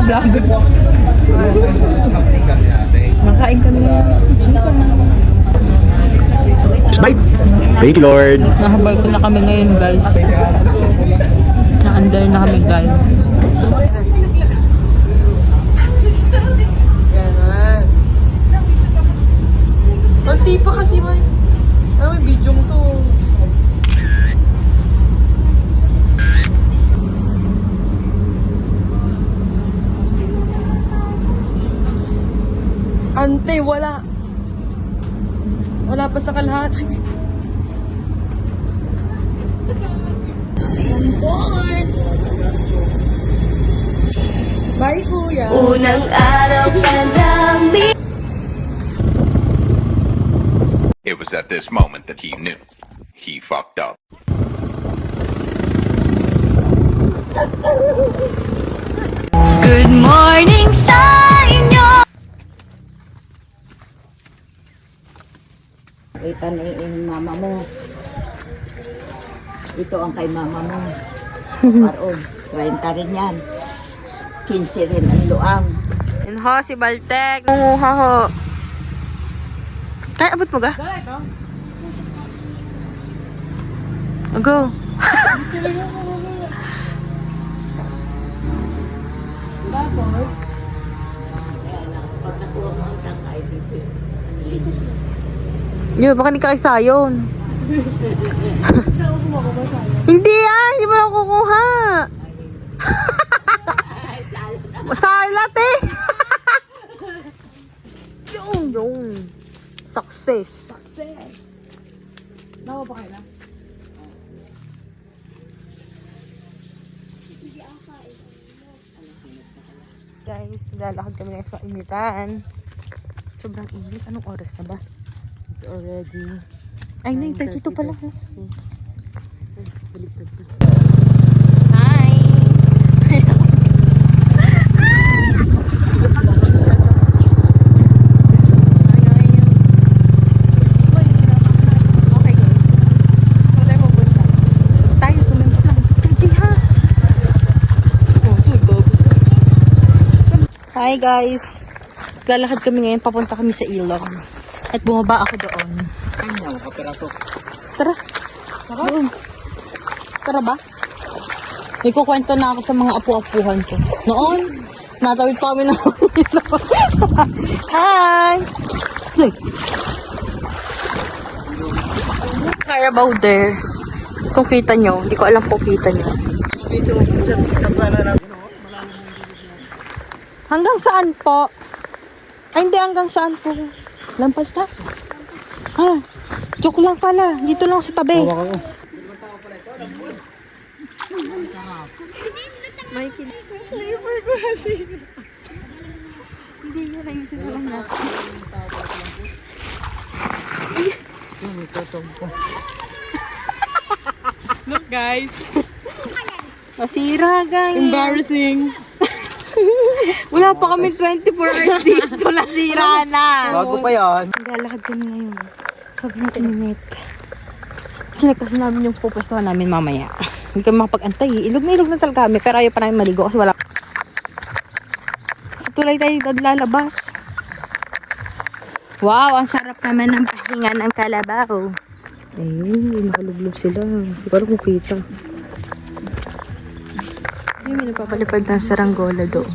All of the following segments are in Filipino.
vlogger. Makain kami na. Smite! Thank you, Lord. Nahabal ko na kami ngayon, guys. Na-under na kami, guys. Ganun. Kunti pa kasi, may. Ano, may video mo to. Ante, wala. Wala pa sa kalahati. Bye, kuya. Unang araw pa lang. It was at this moment that he knew. He fucked up. Good morning sa inyo. Ito na yung mama mo. Ito ang kay mama mo. Paroon. 30 rin yan. 15 rin ang luang. Yun ho, si Baltek. Munguha ho. Kaya abot mo ga? Go. Pag nakuha mo ang tangkay dito. Yun, baka hindi ka isayon. Hindi hindi mo lang kukuha. Salat eh. Yung. Success. Nawa pa kayo na? Guys, lalakad kami ngayon sa initan. Sobrang init. Anong oras na ba? It's already... Ay, 9:32 pala. Baliktad pa. Hi! Hi guys! Lalakad kami ngayon, papunta kami sa ilog. At bumaba ako doon. Tara! Doon. Tara ba? May kukwento na ako sa mga apu-apuhan ko. Noon, natawid pa kami ng ilog. Hi! Carabao there. Kung kita nyo, hindi ko alam kung kita nyo. Hanggang saan po? Ay, hindi hanggang saan po. Lampas na? Ah, joke lang pala. Dito lang sa tabi. Mikey. Sleeper ko kasi. Hindi yun. Ayusin ko lang natin. Look guys. Masira guys. Embarrassing. Wala pa kami 24 hours dito. Nasira na. Bago pa yan. Lalakad kami ngayon. Sobrang init. Chinek kasi namin yung pupustuhan namin mamaya. Hindi kami makapag-antay. Ilog na ilog na talaga kami. Pero ayaw pa namin maligo kasi wala. Sa tulay tayo lalabas. Wow, ang sarap naman ng pahinga ng kalabaw. Eh, nakalublog sila. Hindi ko alam kung kita. Ay, may nagpapalipad ng saranggola doon.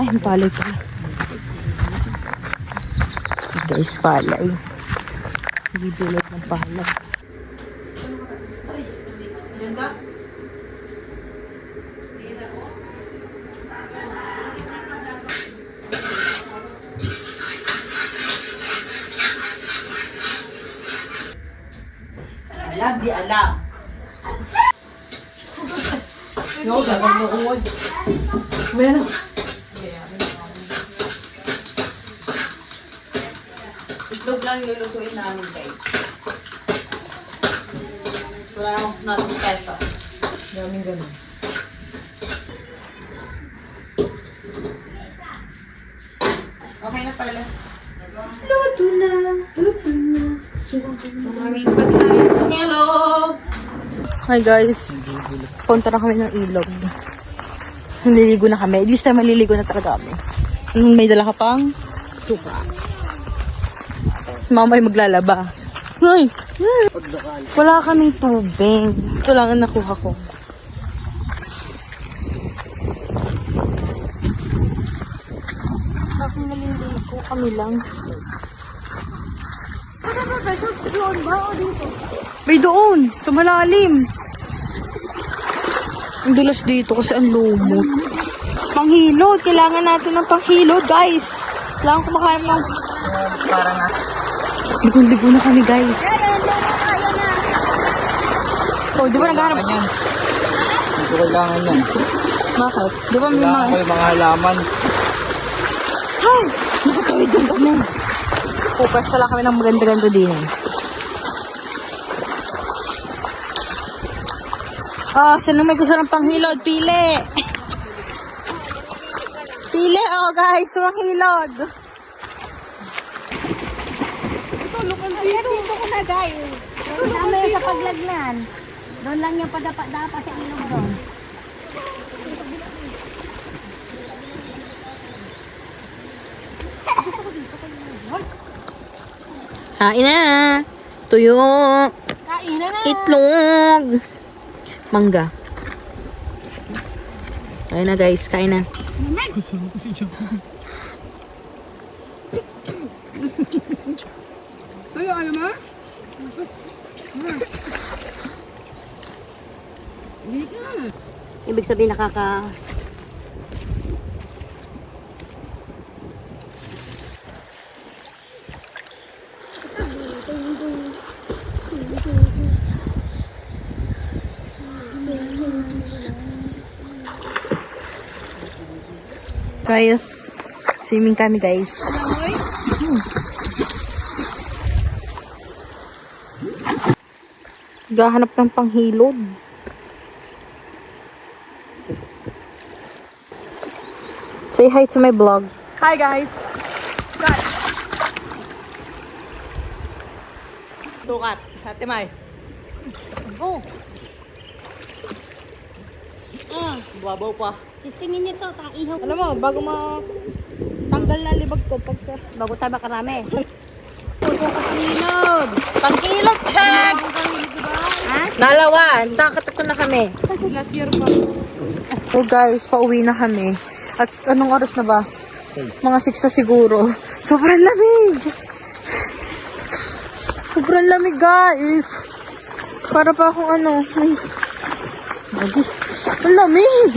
Ay, may palay pa. Guys, palay. Bibulog ng palay. Ganda? Alam, di alam. No, dapat noon. Meron. Itlog lang lulutuin namin guys. Wala natin keso. Daming ganun. Okay na pala. Luto na. Luto na. Hi guys. Punta na kami ng ilog. Naliligo na kami. This time maliligo na talaga kami. May dala ka pang suka. Mama ay maglalaba. Ay! Wala kaming tubig. Ito lang ang nakuha ko. Bakit naliligo kami lang? Doon ba o dito? May doon! Sa malalim! Ang dulas dito kasi ang lumot. Panghilod! Kailangan natin ng panghilod, guys! Kailangan kumakain ng... Ligo-ligo na kami, guys. Oh, di ba naghahanap? Hindi ko kailangan yan. Bakit? Di ba may Kailangan ko mga... yung mga halaman. Ay! Nakatawid din kami. Pupas tala kami ng maganda-ganda din. Ah, sino may gusto ng panghilod? Pili! Pili, oh guys, panghilod. Ayan, dito ko na guys. Kasama yun sa paglagnan. Doon lang yung padapa-dapa sa ilog doon. Kain na! Tuyo! Kain na na! Itlog! Mangga. Kain na guys, kain na. Ibig sabihin nakaka... Guys, swimming kami guys. Gahanap ng panghilod. Say hi to my vlog. Hi guys. Sukat, Ate Mai. Oh! Babaw pa. Tingin niyo to, ihaw. Alam mo, bago tanggal na libag ko pagka... Bago tayo makarami. Pangkilod, check! Ha? Nalawan, sakatakot na kami. Last year pa. So guys, pauwi na kami. At anong oras na ba? Mga 6 na siguro. Sobrang lamig! Sobrang lamig guys! Para pa akong ano... Lagi. Ang lamig!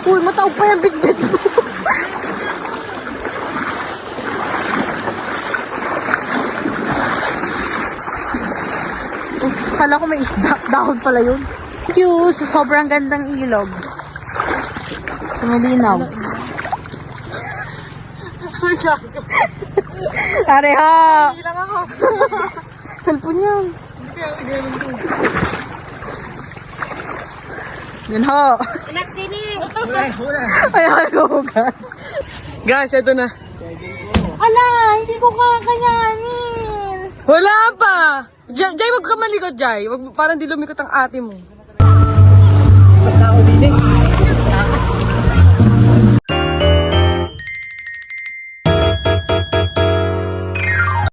Uy, mataog pa yung bitbit mo. Kala ko may isda. Dahon pala yun. Thank you. Sobrang gandang ilog. Sumalinaw. Areha! Ilang ako. Cellphone niya. Yan ho. Ay, hugas. Guys, eto na. Ala, hindi ko kakayanin. Wala pa! Jai, wag ka malikot, Jai. Wag, parang di lumikot ang ate mo. Ikaw